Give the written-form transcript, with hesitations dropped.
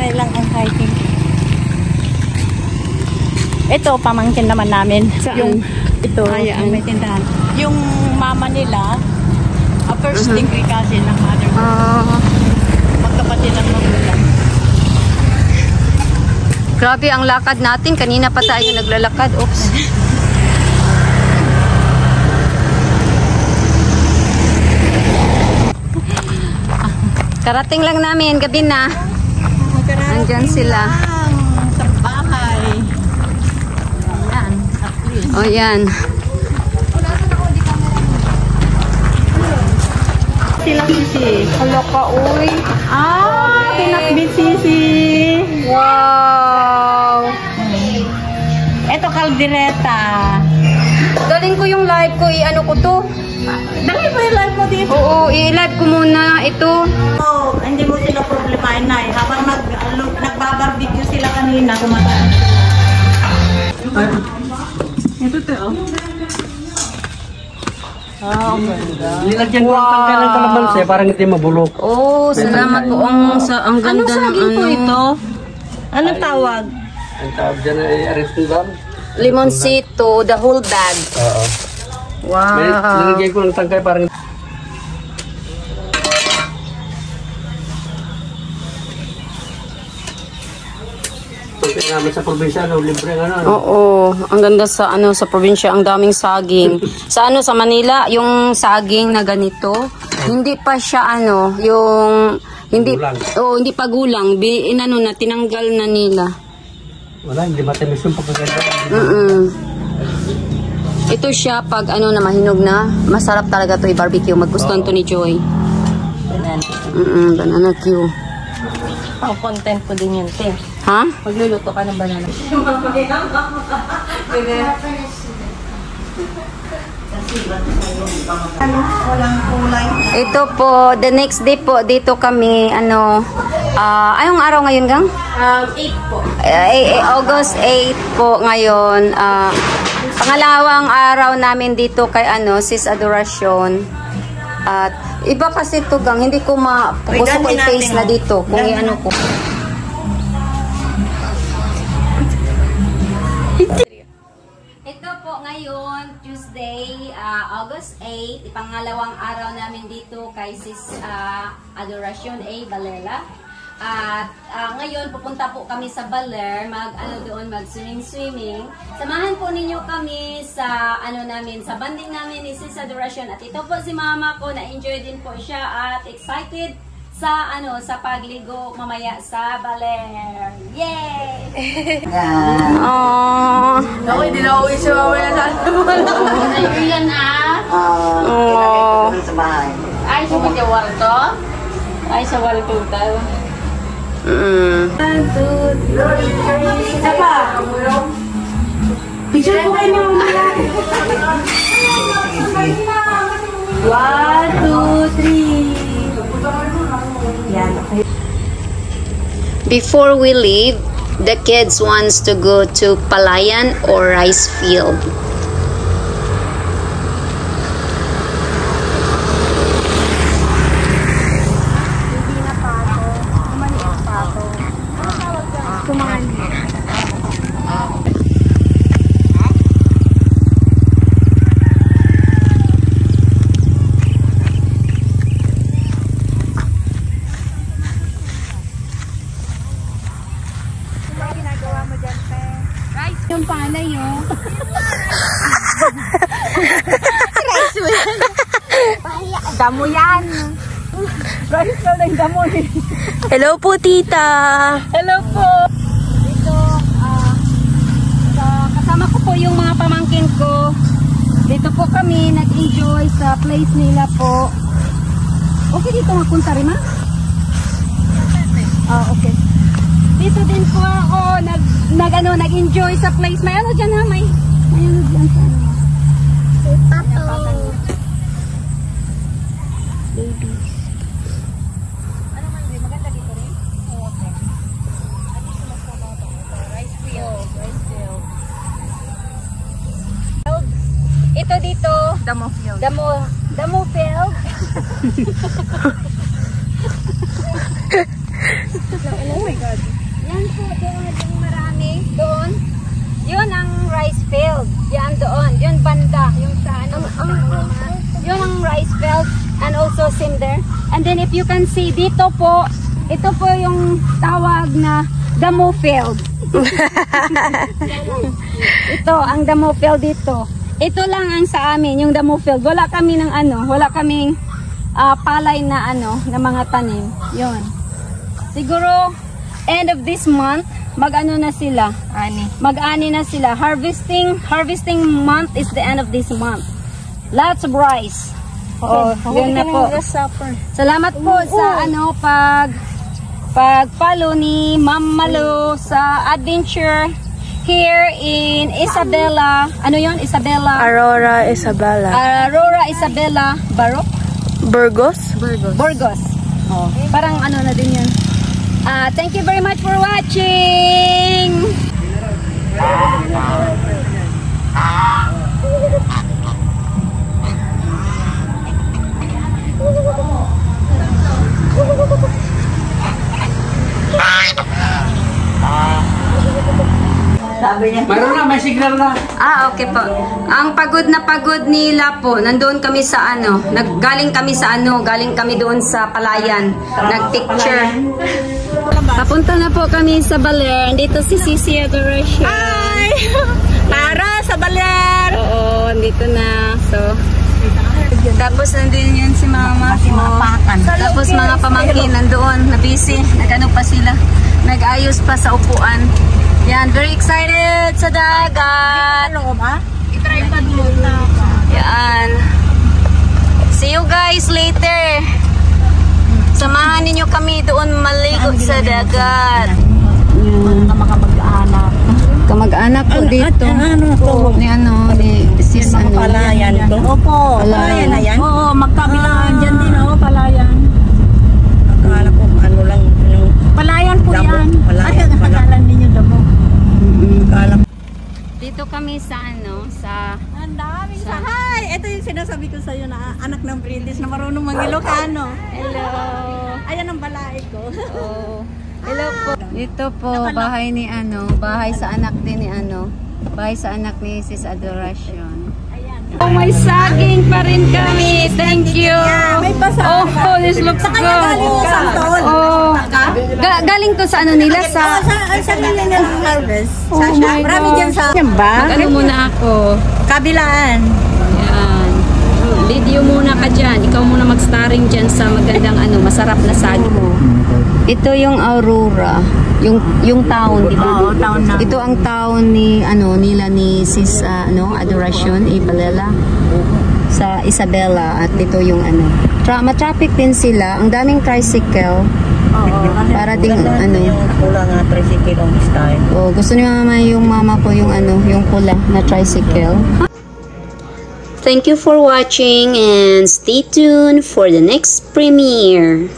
Okay lang ang hiking. Ito, pamangkin naman namin. Saan? Ito, Ayan. may tindahan. Yung mama nila, first degree cousin ng mother. Magkapatid ng magulang. Grabe ang lakad natin. Kanina pa tayo naglalakad. Oops. Karating lang namin. Gabi na. Nandyan sila. Sa bahay. Ayan, at least. O yan. Silang sisi. Hala ka, uy. Pinakbit sisi. Wow. Ito kaldereta. Galing ko yung live ko. I-ano ko to. Dali mo yung live mo dito. Oo, i-live ko muna ito. Hindi mo sila problemahin na eh. Habang nagbabarbecue sila kanina, kumataan. Ito to, oh. Ang ganda. Nilagyan ko ang tangkay ng kalamansi, parang hindi mabulok. Oh, salamat po. Ang ganda Anong saging po ito? Anong tawag? Ang tawag dyan ay aristidam. Limonsito, the whole bag. Oo. Wow. Nilagyan ko ng tangkay, parang namin sa probinsya, no, libre ano. Oo, ang ganda sa sa probinsya, ang daming saging. Sa sa Manila, yung saging na ganito, hindi pa siya yung hindi hindi pa gulang, tinanggal na nila. Wala, hindi matamis yung pagkaganda. Ito siya pag na mahinog na, masarap talaga to i-barbecue. Magustuhan to ni Joy. Banana Q. Pang content ko din yun, te. Ha? Magluluto ka ng banana. Walang kulay. Ito po, the next day po, dito kami, anong araw ngayon, Gang? 8 po. August 8 po ngayon. Pangalawang araw namin dito kay Sis Adoracion. At iba kasi ito, Gang, hindi ko gusto ko i-face na dito kung i-ano ko. Ito po ngayon, Tuesday, August 8, ipangalawang araw namin dito kay Sis Adoracion A. Balela. At ngayon, pupunta po kami sa Baler, mag-swimming. Samahan po ninyo kami sa sa banding namin ni Sis Adoracion. At ito po si mama ko, na-enjoy din po siya at excited sa sa pagligo mamaya sa Baler. Yay! Ako, hindi na uwi siya mamaya sa Ayun Ay, sa warto? Ay, sa warto daw. 1, 2, 3. Isa pa. Picture ko kayo mamaya. 1, 2, 3. Yan, okay. Before we leave, the kids wants to go to Palayan or rice field. Yung palay yun. Rice field. Damo yan. Rice field ang damo. Hello po, tita. Hello po. Dito, kasama ko po yung mga pamangkin ko. Dito po kami nag-enjoy sa place nila po. Okay dito mapunta rin, ma? Okay. Dito din po ako nag-enjoy sa place. May ano dyan, ha? May ano dyan sa ano. Babies. Ano man yun? Maganda dito rin? Okay. Ano sila sa mga rice field. Rice field. Ito dito. Damo field. Damo field. Oh my God. po doon, yung marami, doon. Yun ang rice field. Yan doon. Yun banda. Yung sa ano. Yun ang rice field. And also cinder. And then if you can see, dito po, ito po yung tawag na damo field. Ito, ang damo field dito. Ito lang ang sa amin, yung damo field. Wala kami ng ano, wala kaming palay na ano, na mga tanim. Yun. Siguro, end of this month, mag-ano na sila? Mag-ani na sila. Harvesting month is the end of this month. Lots of rice. Yun na po. Salamat po sa ano, pag-follow ni Ma'am Malu sa adventure here in Isabela. Ano yun? Isabela? Aurora Isabela. Aurora Isabela Burgos. Oh, parang ano na din yun. Thank you very much for watching. Mayroon na, may signal na. Okay po. Ang pagod na pagod nila po, nandoon kami sa ano, galing kami doon sa Palayan, nag-picture. Papunta na po kami sa Baler. Dito si Sisi Adoration. Hi! Tara sa Baler! Oo, dito na. So, tapos nandun yun si Mama ko. Tapos mga pamangkin nandoon, na busy. Nag-ano pa sila. Nag-ayos pa sa upuan. Yan, very excited sa dagat. Yan. See you guys later. Samahan ninyo kami doon maligo sa dagat. Kamag-anak po dito. Ni sis ano. Palayan to. Opo, Palayan na yan. Oo, magkabilaan dyan din, Palayan. Akala ko ano lang. Palayan po yan. Ay, nakakalan ninyo damo. Dito kami sa ano, sa... Ang daming sahay! Ito yung sinasabi ko sa'yo na anak ng British na marunong mag-Ilocano. Hello! Ayan ang balay ko. Hello po. Dito po, bahay ni ano, bahay sa anak din ni ano, bahay sa anak ni Sis Adoration. Oh, may saging pa rin kami. Thank you. Oh, this looks good. Oh, galing to sa ano nila sa nila harvest. Oh my Marami God. dyan sa... Yan ba? Mag-ano muna ako. Kabilaan. Yan. Video muna ka dyan. Ikaw muna mag-starring dyan sa magandang ano, masarap na saging. Ito yung Aurora. Yung town, di ba? Oo, town na. Ito ang town ni ano nila ni Sis Adoration Ibalela sa Isabela, at ito yung ano. Ma-traffic din sila. Ang daming tricycle. Para ding ano. Pula nga tricycle ang style. Oh, gusto ni yung mama ko yung ano, yung pula na tricycle. Thank you for watching and stay tuned for the next premiere.